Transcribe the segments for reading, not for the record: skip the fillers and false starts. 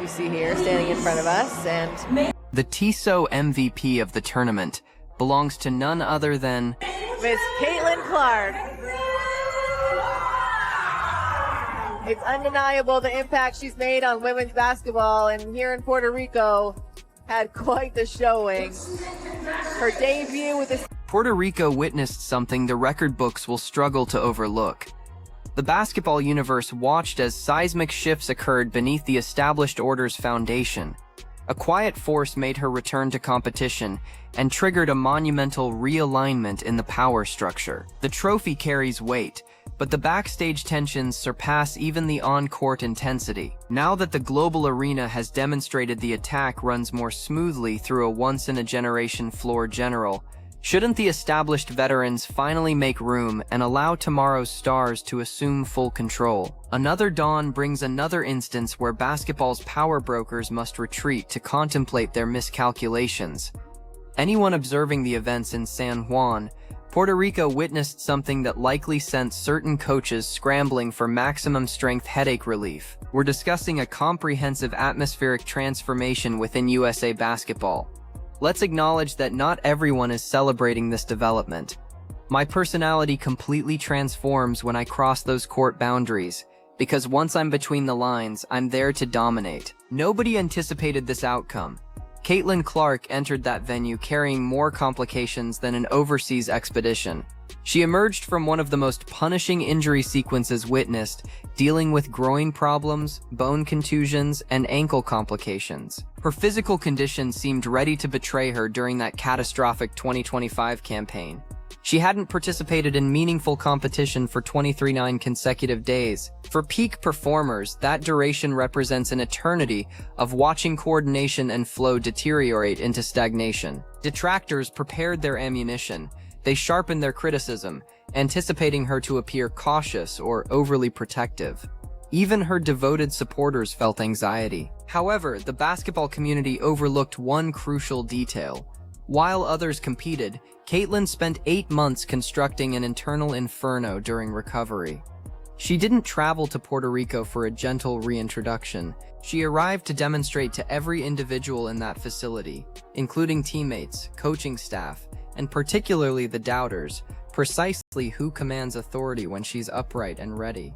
you see here standing in front of us. And the TISO MVP of the tournament belongs to none other than Miss Caitlin Clark. It's undeniable the impact she's made on women's basketball, and here in Puerto Rico had quite the showing. Her debut with the Puerto Rico witnessed something the record books will struggle to overlook. The basketball universe watched as seismic shifts occurred beneath the established order's foundation. A quiet force made her return to competition and triggered a monumental realignment in the power structure. The trophy carries weight, but the backstage tensions surpass even the on-court intensity. Now that the global arena has demonstrated the attack runs more smoothly through a once-in-a-generation floor general, shouldn't the established veterans finally make room and allow tomorrow's stars to assume full control? Another dawn brings another instance where basketball's power brokers must retreat to contemplate their miscalculations. Anyone observing the events in San Juan, Puerto Rico witnessed something that likely sent certain coaches scrambling for maximum strength headache relief. We're discussing a comprehensive atmospheric transformation within USA basketball. Let's acknowledge that not everyone is celebrating this development. My personality completely transforms when I cross those court boundaries, because once I'm between the lines, I'm there to dominate. Nobody anticipated this outcome. Caitlin Clark entered that venue carrying more complications than an overseas expedition. She emerged from one of the most punishing injury sequences witnessed, dealing with groin problems, bone contusions, and ankle complications. Her physical condition seemed ready to betray her during that catastrophic 2025 campaign. She hadn't participated in meaningful competition for 23 consecutive days. For peak performers, that duration represents an eternity of watching coordination and flow deteriorate into stagnation. Detractors prepared their ammunition. They sharpened their criticism, anticipating her to appear cautious or overly protective. Even her devoted supporters felt anxiety. However, the basketball community overlooked one crucial detail. While others competed, Caitlin spent 8 months constructing an internal inferno during recovery. She didn't travel to Puerto Rico for a gentle reintroduction. She arrived to demonstrate to every individual in that facility, including teammates, coaching staff, and particularly the doubters, precisely who commands authority when she's upright and ready.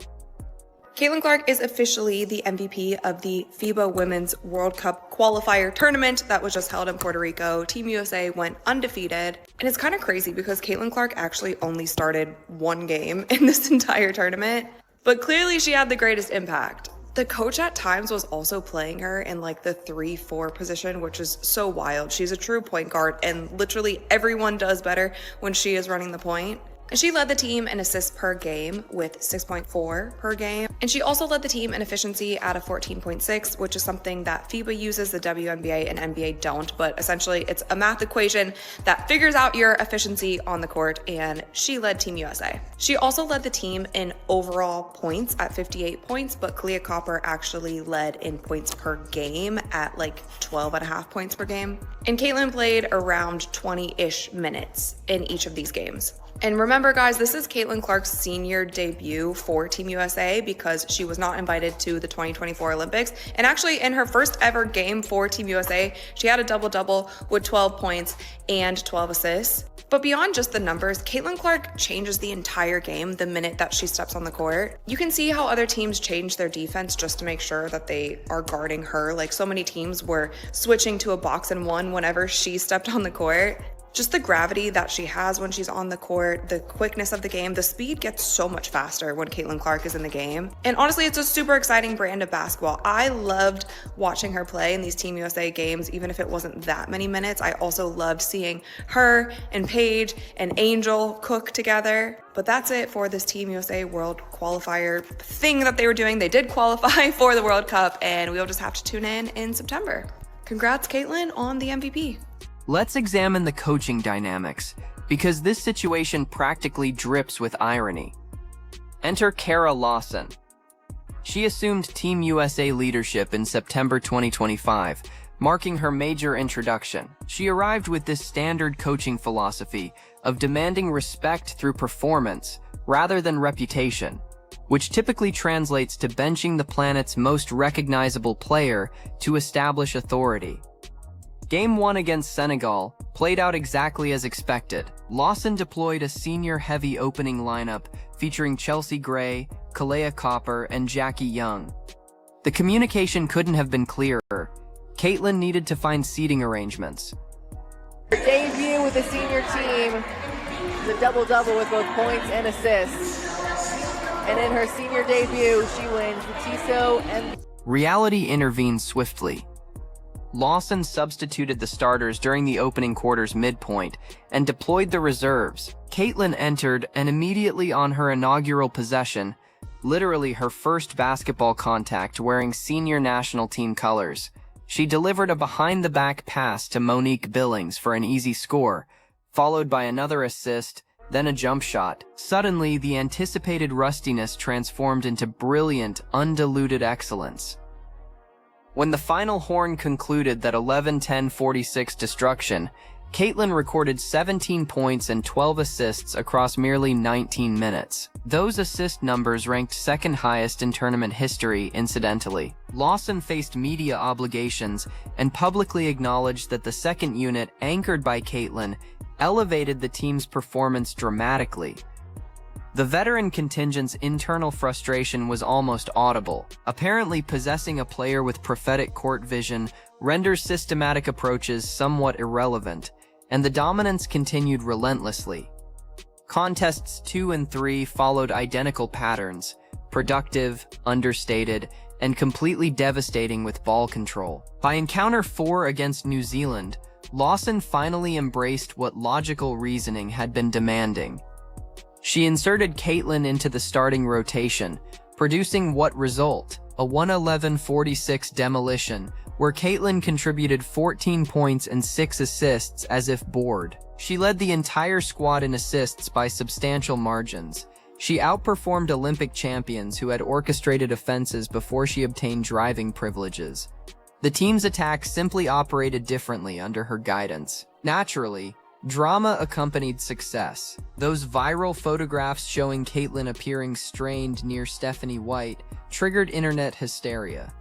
Caitlin Clark is officially the MVP of the FIBA Women's World Cup qualifier tournament that was just held in Puerto Rico. Team USA went undefeated. And it's kind of crazy because Caitlin Clark actually only started one game in this entire tournament, but clearly she had the greatest impact. The coach at times was also playing her in like the 3-4 position, which is so wild. She's a true point guard and literally everyone does better when she is running the point. And she led the team in assists per game with 6.4 per game. And she also led the team in efficiency at a 14.6, which is something that FIBA uses, the WNBA and NBA don't. But essentially, it's a math equation that figures out your efficiency on the court, and she led Team USA. She also led the team in overall points at 58 points, but Kalia Copper actually led in points per game at like 12.5 points per game. And Caitlin played around 20-ish minutes in each of these games. And remember, guys, this is Caitlin Clark's senior debut for Team USA because she was not invited to the 2024 Olympics. And actually, in her first ever game for Team USA, she had a double-double with 12 points and 12 assists. But beyond just the numbers, Caitlin Clark changes the entire game the minute that she steps on the court. You can see how other teams change their defense just to make sure that they are guarding her. Like so many teams were switching to a box and one whenever she stepped on the court. Just the gravity that she has when she's on the court, the quickness of the game, the speed gets so much faster when Caitlin Clark is in the game. And honestly, it's a super exciting brand of basketball. I loved watching her play in these Team USA games, even if it wasn't that many minutes. I also loved seeing her and Paige and Angel cook together. But that's it for this Team USA World Qualifier thing that they were doing. They did qualify for the World Cup, and we'll just have to tune in September. Congrats, Caitlin, on the MVP. Let's examine the coaching dynamics, because this situation practically drips with irony. Enter Kara Lawson. She assumed Team USA leadership in September 2025, marking her major introduction. She arrived with this standard coaching philosophy of demanding respect through performance rather than reputation. which typically translates to benching the planet's most recognizable player to establish authority. Game 1 against Senegal played out exactly as expected. Lawson deployed a senior-heavy opening lineup featuring Chelsea Gray, Kalea Copper, and Jackie Young. The communication couldn't have been clearer. Caitlin needed to find seating arrangements. Her debut with the senior team is a double-double with both points and assists. And in her senior debut, she wins the TISO and... Reality intervened swiftly. Lawson substituted the starters during the opening quarter's midpoint and deployed the reserves. Caitlin entered, and immediately on her inaugural possession, literally her first basketball contact wearing senior national team colors, she delivered a behind-the-back pass to Monique Billings for an easy score, followed by another assist, then a jump shot. Suddenly, the anticipated rustiness transformed into brilliant, undiluted excellence. When the final horn concluded that 11-10-46 destruction, Caitlin recorded 17 points and 12 assists across merely 19 minutes. Those assist numbers ranked second highest in tournament history, incidentally. Lawson faced media obligations and publicly acknowledged that the second unit, anchored by Caitlin, elevated the team's performance dramatically. The veteran contingent's internal frustration was almost audible. Apparently, possessing a player with prophetic court vision renders systematic approaches somewhat irrelevant, and the dominance continued relentlessly. Contests 2 and 3 followed identical patterns: productive, understated, and completely devastating with ball control. By encounter 4 against New Zealand, Lawson finally embraced what logical reasoning had been demanding. She inserted Caitlin into the starting rotation, producing what result? A 111-46 demolition, where Caitlin contributed 14 points and 6 assists as if bored. She led the entire squad in assists by substantial margins. She outperformed Olympic champions who had orchestrated offenses before she obtained driving privileges. The team's attack simply operated differently under her guidance. Naturally, drama accompanied success. Those viral photographs showing Caitlin appearing strained near Stephanie White triggered internet hysteria.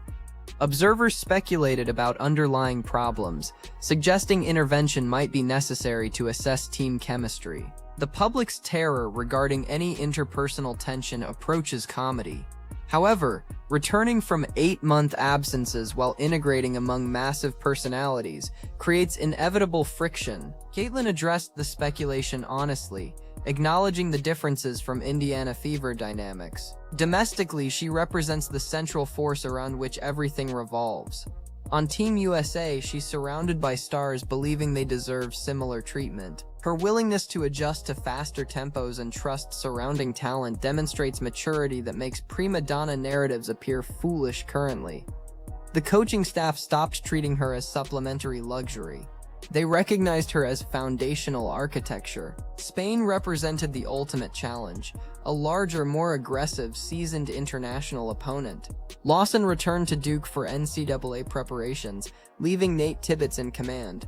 Observers speculated about underlying problems, suggesting intervention might be necessary to assess team chemistry. The public's terror regarding any interpersonal tension approaches comedy. However, returning from 8-month absences while integrating among massive personalities creates inevitable friction. Caitlin addressed the speculation honestly, acknowledging the differences from Indiana Fever dynamics. Domestically, she represents the central force around which everything revolves. On Team USA, she's surrounded by stars believing they deserve similar treatment. Her willingness to adjust to faster tempos and trust surrounding talent demonstrates maturity that makes prima donna narratives appear foolish currently. The coaching staff stopped treating her as supplementary luxury. They recognized her as foundational architecture. Spain represented the ultimate challenge, a larger, more aggressive, seasoned international opponent. Lawson returned to Duke for NCAA preparations, leaving Nate Tibbetts in command.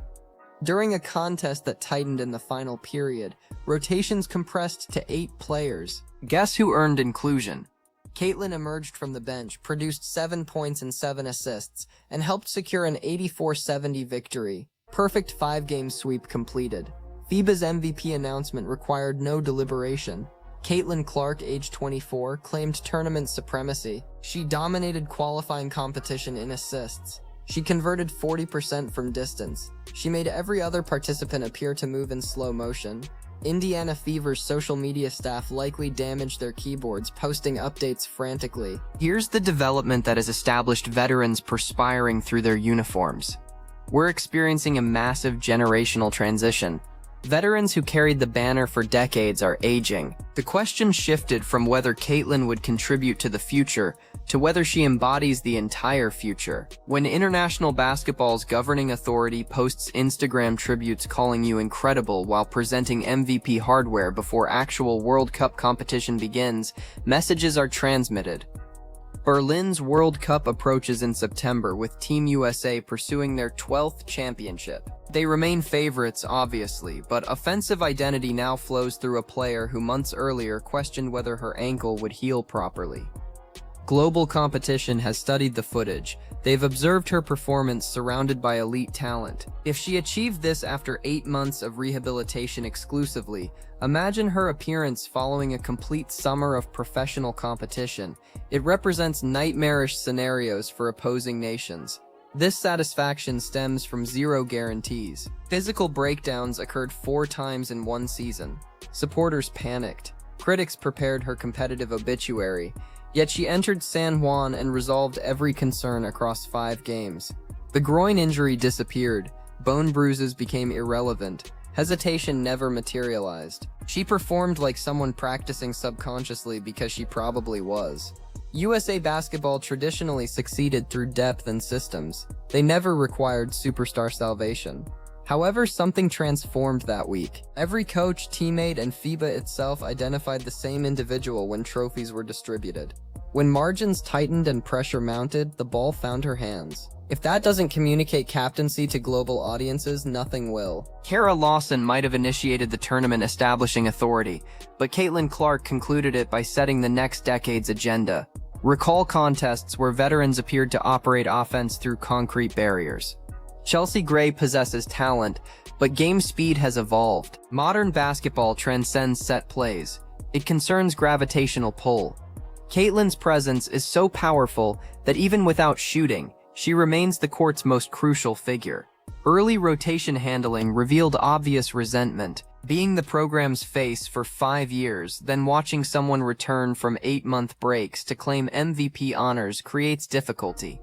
During a contest that tightened in the final period, rotations compressed to 8 players. Guess who earned inclusion? Caitlin emerged from the bench, produced 7 points and 7 assists, and helped secure an 84-70 victory. Perfect 5-game sweep completed. FIBA's MVP announcement required no deliberation. Caitlin Clark, age 24, claimed tournament supremacy. She dominated qualifying competition in assists. She converted 40% from distance. She made every other participant appear to move in slow motion. Indiana Fever's social media staff likely damaged their keyboards, posting updates frantically. Here's the development that has established veterans perspiring through their uniforms. We're experiencing a massive generational transition. Veterans who carried the banner for decades are aging. The question shifted from whether Caitlin would contribute to the future to whether she embodies the entire future. When international basketball's governing authority posts Instagram tributes calling you incredible while presenting MVP hardware before actual World Cup competition begins, messages are transmitted. Berlin's World Cup approaches in September, with Team USA pursuing their 12th championship. They remain favorites, obviously, but offensive identity now flows through a player who months earlier questioned whether her ankle would heal properly. Global competition has studied the footage. They've observed her performance surrounded by elite talent. If she achieved this after 8 months of rehabilitation exclusively, imagine her appearance following a complete summer of professional competition. It represents nightmarish scenarios for opposing nations. This satisfaction stems from zero guarantees. Physical breakdowns occurred 4 times in one season. Supporters panicked. Critics prepared her competitive obituary. Yet she entered San Juan and resolved every concern across 5 games. The groin injury disappeared, bone bruises became irrelevant, hesitation never materialized. She performed like someone practicing subconsciously because she probably was. USA basketball traditionally succeeded through depth and systems. They never required superstar salvation. However, something transformed that week. Every coach, teammate, and FIBA itself identified the same individual when trophies were distributed. When margins tightened and pressure mounted, the ball found her hands. If that doesn't communicate captaincy to global audiences, nothing will. Kara Lawson might have initiated the tournament establishing authority, but Caitlin Clark concluded it by setting the next decade's agenda. Recall contests where veterans appeared to operate offense through concrete barriers. Chelsea Gray possesses talent, but game speed has evolved. Modern basketball transcends set plays. It concerns gravitational pull. Caitlin's presence is so powerful that even without shooting, she remains the court's most crucial figure. Early rotation handling revealed obvious resentment. Being the program's face for 5 years, then watching someone return from 8-month breaks to claim MVP honors creates difficulty.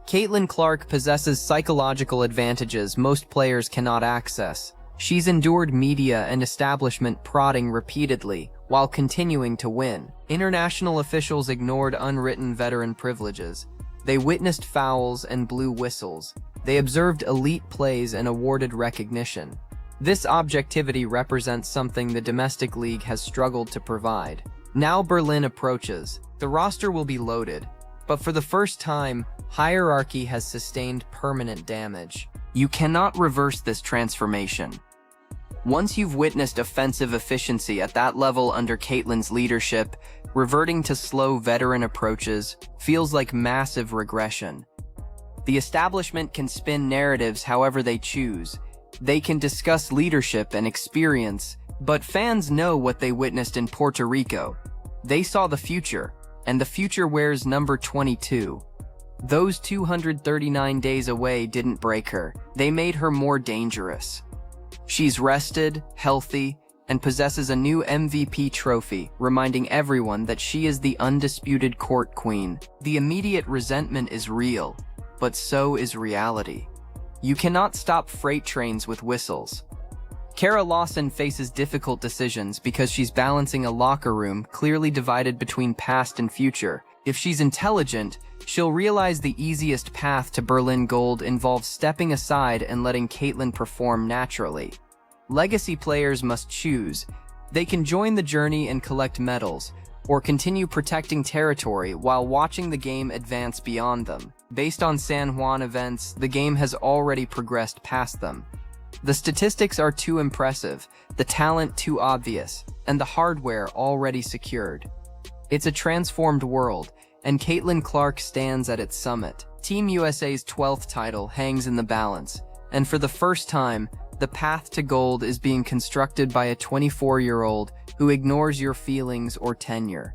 Caitlin Clark possesses psychological advantages most players cannot access. She's endured media and establishment prodding repeatedly, while continuing to win. International officials ignored unwritten veteran privileges. They witnessed fouls and blew whistles. They observed elite plays and awarded recognition. This objectivity represents something the domestic league has struggled to provide. Now Berlin approaches. The roster will be loaded. But for the first time, hierarchy has sustained permanent damage. You cannot reverse this transformation. Once you've witnessed offensive efficiency at that level under Caitlin's leadership, reverting to slow veteran approaches feels like massive regression. The establishment can spin narratives however they choose. They can discuss leadership and experience, but fans know what they witnessed in Puerto Rico. They saw the future, and the future wears number 22. Those 239 days away didn't break her. They made her more dangerous. She's rested, healthy, and possesses a new MVP trophy, reminding everyone that she is the undisputed court queen. The immediate resentment is real, but so is reality. You cannot stop freight trains with whistles. Kara Lawson faces difficult decisions because she's balancing a locker room clearly divided between past and future. If she's intelligent, she'll realize the easiest path to Berlin gold involves stepping aside and letting Caitlin perform naturally. Legacy players must choose. They can join the journey and collect medals, or continue protecting territory while watching the game advance beyond them. Based on San Juan events, the game has already progressed past them. The statistics are too impressive, the talent too obvious, and the hardware already secured. It's a transformed world, and Caitlin Clark stands at its summit. Team USA's 12th title hangs in the balance, and for the first time, the path to gold is being constructed by a 24-year-old who ignores your feelings or tenure.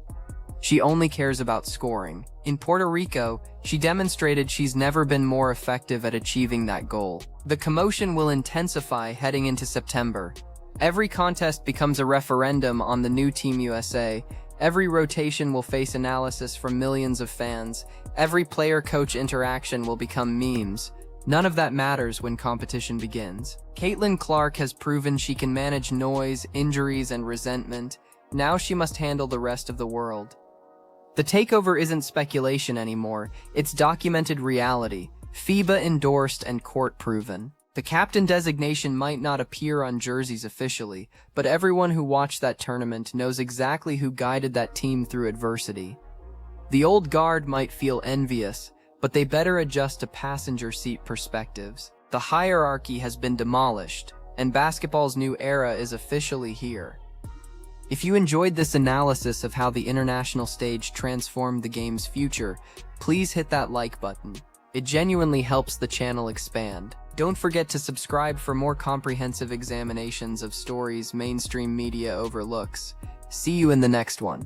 She only cares about scoring. In Puerto Rico, she demonstrated she's never been more effective at achieving that goal. The commotion will intensify heading into September. Every contest becomes a referendum on the new Team USA. Every rotation will face analysis from millions of fans. Every player-coach interaction will become memes. None of that matters when competition begins. Caitlin Clark has proven she can manage noise, injuries, and resentment. Now she must handle the rest of the world. The takeover isn't speculation anymore, it's documented reality, FIBA-endorsed and court-proven. The captain designation might not appear on jerseys officially, but everyone who watched that tournament knows exactly who guided that team through adversity. The old guard might feel envious, but they better adjust to passenger seat perspectives. The hierarchy has been demolished, and basketball's new era is officially here. If you enjoyed this analysis of how the international stage transformed the game's future, please hit that like button. It genuinely helps the channel expand. Don't forget to subscribe for more comprehensive examinations of stories mainstream media overlooks. See you in the next one.